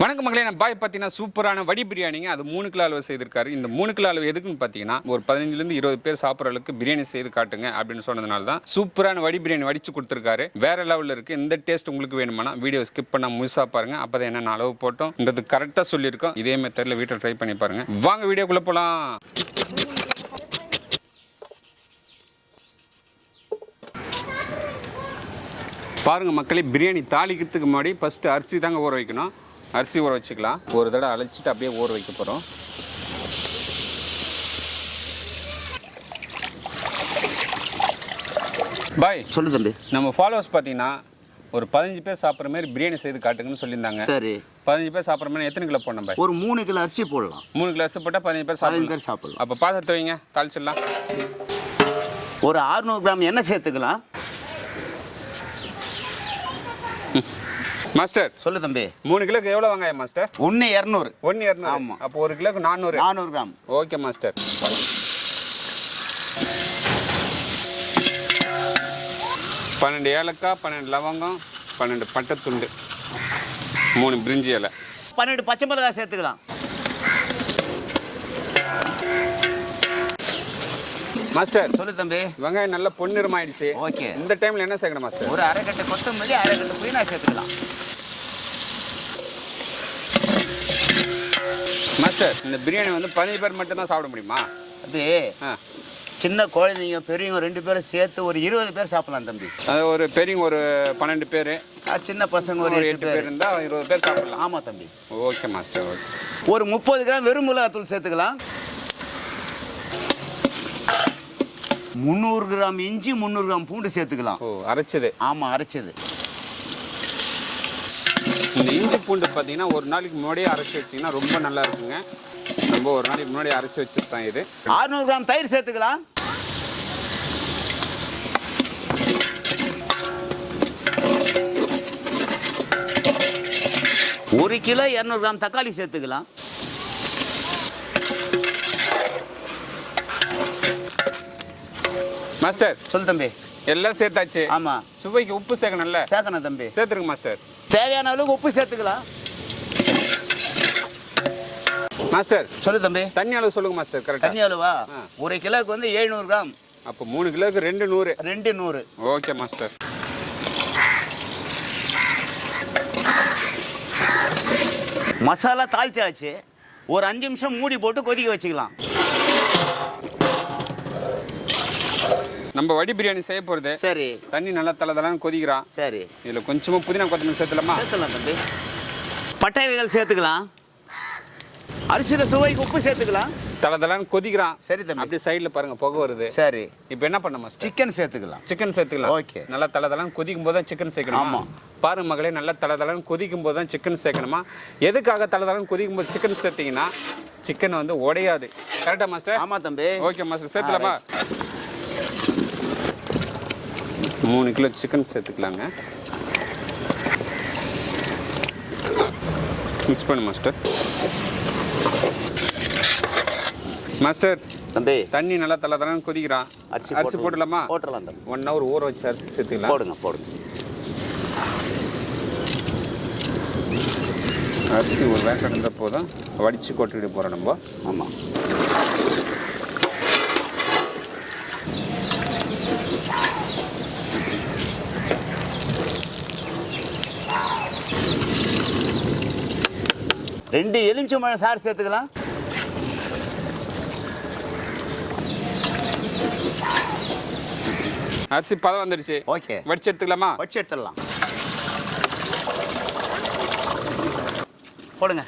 வணக்கம் மக்களே, நான் பாய் பார்த்தீங்கன்னா சூப்பரான வடி பிரியாணிங்க. அது 3 கிலோ அளவு செய்திருக்காரு. இந்த 3 கிலோ அளவு எதுக்குன்னு பார்த்தீங்கன்னா, ஒரு 15லேருந்து 20 பேர் சாப்பிட்ற அளவுக்கு பிரியாணி செய்து காட்டுங்க அப்படின்னு சொன்னதுனால தான் சூப்பரான வடி பிரியாணி வடிச்சு கொடுத்துருக்காரு. வேற லெவலில் இருக்குது. இந்த டேஸ்ட் உங்களுக்கு வேணுமானா வீடியோ ஸ்கிப் பண்ணால் முழுசாக பாருங்க. அப்போ தான் என்னென்ன அளவு போட்டோம்ன்றது கரெக்டாக சொல்லியிருக்கோம். இதே மெத்தடில் வீட்டில் ட்ரை பண்ணி பாருங்க. வாங்க வீடியோக்குள்ளே போகலாம். பாருங்கள் மக்களே, பிரியாணி தாளிக்கிறதுக்கு முன்னாடி ஃபஸ்ட்டு அரிசி தாங்க ஊற வைக்கணும். அரிசி ஊற வச்சுக்கலாம். ஒரு தடவை அழைச்சிட்டு அப்படியே ஊற வைக்க போகிறோம். பாய் சொல்லு தம்பி. நம்ம ஃபாலோவர்ஸ் பார்த்தீங்கன்னா ஒரு 15 பேர் சாப்பிட்ற மாதிரி பிரியாணி செய்து காட்டுங்கன்னு சொல்லியிருந்தாங்க. சரி, 15 பேர் சாப்பிட்ற மாதிரி எத்தனை கிலோ போடணும் பாய்? ஒரு 3 கிலோ அரிசி போடலாம். 3 கிலோ அரிசி போட்டால் 15 பேர் சாப்பிடலாம். அப்போ பாத்திரத்தை வைங்க, தாளிச்சிடலாம். ஒரு 600 கிராம் எண்ணெய் சேர்த்துக்கலாம். மாஸ்டர் சொல்லு தம்பி. 3 கிலோக்கு எவ்வளோ வெங்காயம் மாஸ்டர்? 1,200. 1,200. ஆமாம். அப்போ 1 கிலோக்கு 400 கிராம். Okay master. 12 ஏலக்காய், 12 லவங்கம், 12 பட்டைத்துண்டு, 3 பிரிஞ்சி இலை, 12 பச்சை மிளகாய் சேர்த்துக்கலாம். மாஸ்டர் சொல்லு தம்பி. வெங்காயம் நல்லா பொன்னிறம் ஆயிடுச்சு. ஓகே. இந்த டைம்ல என்ன சேர்க்கணும் மாஸ்டர்? ஒரு அரை கட்டு கொத்தமல்லி, அரை கட்டு புதினா சேர்த்துக்கலாம். மாஸ்டர், இந்த பிரியாணி வந்து 15 பேர் மட்டும் தான் சாப்பிட முடியுமா? தம்பி, சின்ன குழந்தைங்க பெரியவங்க 2 பேரும் சேர்த்து ஒரு 20 பேர் சாப்பிடலாம் தம்பி. அது ஒரு பெரியவங்க ஒரு 12 பேர், சின்ன பசங்க ஒரு 8 பேர் இருந்தால் 20 பேர் சாப்பிடலாம். ஆமாம் தம்பி. Okay master. ஓகே. ஒரு 30 கிராம் வெறும் மிளகாத்தூள் சேர்த்துக்கலாம். 300 கிராம் இஞ்சி, 300 கிராம் பூண்டு சேர்த்துக்கலாம். ஓ, அரைச்சது? ஆமாம், அரைச்சது. இந்த இஞ்சி பூண்டு பார்த்தீங்கன்னா ஒரு நாளைக்கு முன்னாடியே அரைச்சி வச்சிங்கன்னா ரொம்ப நல்லா இருக்குங்க. நம்ம ஒரு நாளைக்கு முன்னாடியே அரைச்சி வச்சுருக்கோம். இது 600 கிராம் தயிர் சேர்த்துக்கலாம். 1 கிலோ 200 கிராம் தக்காளி சேர்த்துக்கலாம். மாஸ்டர் சொல்லு தம்பி. எல்லாம் சேர்த்தாச்சு. ஆமா. சுவைக்கு உப்பு சேர்க்கணும்ல? சேர்க்கணும் தம்பி. சேர்த்துருங்க மாஸ்டர். தேவையான அளவுக்கு உப்பு சேர்த்துக்கலாம். மாஸ்டர் சொல்லு தம்பி. தண்ணி அளவு சொல்லுங்க மாஸ்டர். கரெக்ட். தண்ணி அளவா? 1 கிலோக்கு வந்து 700 கிராம். அப்போ 3 கிலோக்கு 200. 200. Okay master. மசாலா தாளிச்சாச்சு. ஒரு 5 நிமிஷம் மூடி போட்டு கொதிக்க வச்சுக்கலாம். நம்ம வடி பிரியாணி செய்ய போகிறது. சரி. தண்ணி நல்லா தளதளன்னு கொதிக்கிறான். சரி. இதில் கொஞ்சமாக புதினா கொத்தமல்லி சேர்த்துலாமா? சேர்த்துலாம் தம்பி. பட்டை வகைகள் சேர்த்துக்கலாம். அரிசியில் சுவைக்கு உப்பு சேர்த்துக்கலாம். தளதளன்னு கொதிக்கிறான். சரி தம்பி. அப்படியே சைடில் பாருங்கள் புகை வருது. சரி. இப்போ என்ன பண்ண மாஸ்டர்? சிக்கன் சேர்த்துக்கலாம். சிக்கன் சேர்த்துக்கலாம். ஓகே. நல்லா தளதளன்னு கொதிக்கும் போது தான் சிக்கன் சேர்க்கணும். ஆமாம். பாருங்க மகளே, நல்லா தளதளன்னு கொதிக்கும் போது தான் சிக்கன் சேர்க்கணுமா? எதுக்காக தளதளன்னு கொதிக்கும் போது சிக்கன் சேர்த்தீங்கன்னா சிக்கன் வந்து உடையாது. கரெக்டாக மாஸ்டர்? ஆமாம் தம்பி. ஓகே மாஸ்டர், சேர்த்துலாமா? 3 கிலோ சிக்கன் சேர்த்துக்கலாங்க. மிக்ஸ் பண்ணு மாஸ்டர். மாஸ்டர் தம்பி, தண்ணி நல்லா தளதளன்னு கொதிக்கிறான். அரிசி போடலாமா? போட்டுடலாம் தம்பி. 1 ஹவர் ஊற வச்சு அரிசி சேர்த்துக்கலாம். போடுங்க. அரிசி ஒரு வேக இருந்த போதும் வடித்து கொட்டிட்டு போகிறோம் நம்ம. ஆமாம். ரெண்டு எலுமிச்சம்பழம் சாறு சேர்த்துக்கலாம். அரிசி பதம் வந்துடுச்சு. ஓகே. வடிச்சு எடுத்துக்கலாமா? வடிச்சு எடுத்துடலாம். போடுங்க.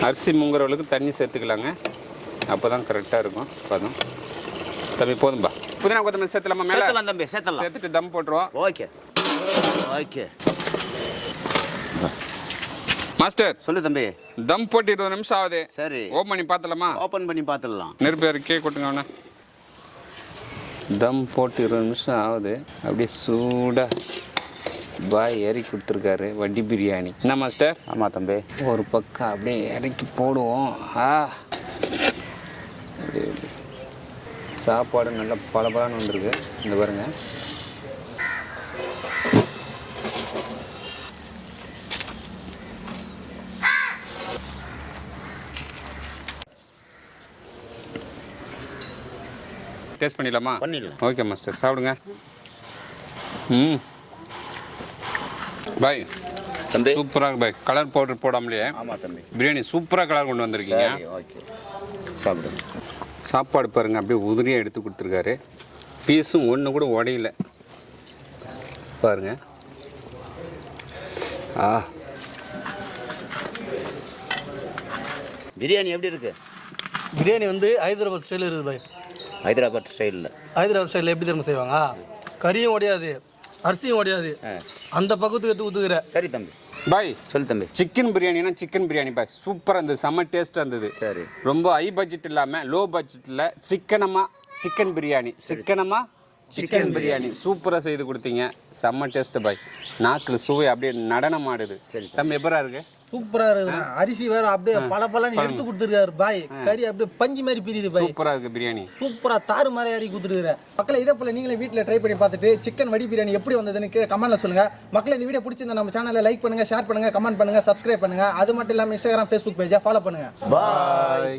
அரிசி முங்குறவளுக்கு தண்ணி சேர்த்துக்கலாங்க. அப்போ தான் கரெக்டாக இருக்கும் பதம். தம்பி போதும்பா. புதினா கொத்தமல்லி சேர்த்துலாமா? மேலே சேர்த்துலாம் தம்பி, சேர்த்துலாம். சேர்த்துட்டு தம் போட்டுருவோம். ஓகே. மாஸ்டர் சொல்லு தம்பி. தம் போட்டு 20 நிமிஷம் ஆகுது. சரி. ஓப்பன் பண்ணி பார்த்துலாமா? ஓப்பன் பண்ணி பார்த்துடலாம். நெருப்பு இறக்கி கொட்டுங்க அவனை. தம் போட்டு 20 நிமிஷம் ஆகுது. அப்படியே சூடாக பாய் இறக்கி கொடுத்துருக்காரு வடி பிரியாணி. என்ன மாஸ்டர்? ஆமாம் தம்பி. ஒரு பக்கம் அப்படியே இறக்கி போடுவோம். சாப்பாடு நல்லா பளபளன்னு வந்திருக்கு. இந்த பாருங்க. டேஸ்ட் பண்ணிடலாமா? பண்ணிடலாம். ஓகே மாஸ்டர், சாப்பிடுங்க. பாய் தம்பி சூப்பராக பாய். கலர் பவுடர் போடாமலே ஆமாம் தம்பி, பிரியாணி சூப்பராக கலர் கொண்டு வந்திருக்கீங்க. ஓகே சாப்பிடுங்க. சாப்பாடு பாருங்கள், அப்படியே உதிரியாக எடுத்து கொடுத்துருக்காரு. பீஸும் ஒன்று கூட உடையில பாருங்க. பிரியாணி எப்படி இருக்கு? பிரியாணி வந்து ஹைதராபாத் ஸ்டைலில் இருக்குது பாய். ஹைதராபாத் ஸ்டைலில். ஹைதராபாத் ஸ்டைலில் எப்படி தெரியுமா செய்வாங்க? கறியும் உடையாது, அரிசியும் உடையாது, அந்த பக்கத்துக்கு எடுத்து ஊற்றுக்கிற. சரி தம்பி. பாய் சொல்லு தம்பி. சிக்கன் பிரியாணினா சிக்கன் பிரியாணி பாய் சூப்பராக இருந்தது, செம்ம டேஸ்ட்டாக இருந்தது. சரி. ரொம்ப ஹை பட்ஜெட் இல்லாமல் லோ பட்ஜெட்டில் சிக்கன் பிரியாணி சிக்கன் பிரியாணி சூப்பராக செய்து கொடுத்தீங்க. செம்ம டேஸ்ட்டு பாய். நாக்கில் சுவை அப்படியே நடனம் ஆடுது. சரி தம்பி எப்பரா இருக்கு? சூப்பராக இருக்குது. அரிசி வேறு அப்படியே பலன்னு எடுத்து கொடுத்துருக்காரு பாய். கறி அப்படியே பஞ்சு மாதிரி பிரியுது பாய். சூப்பராக இருக்குது பிரியாணி. சூப்பராக தாறு மாதிரி இறக்கி கொடுத்துருக்குற. மக்களை இதே போல் நீங்களே வீட்டில் ட்ரை பண்ணி பார்த்துட்டு சிக்கன் வடி பிரியாணி எப்படி வந்ததுன்னு கீழே கமெண்ட்டில் சொல்லுங்கள். மக்களை இந்த வீடியோ பிடிச்சிருந்தா நம்ம சேனலில் லைக் பண்ணுங்கள், ஷேர் பண்ணுங்கள், கமெண்ட் பண்ணுங்கள், சப்ஸ்கிரைப் பண்ணுங்கள். அது மட்டும் இல்லாமல் இன்ஸ்டாகிராம், ஃபேஸ்புக் பேஜை ஃபாலோ பண்ணுங்கள். பாய்.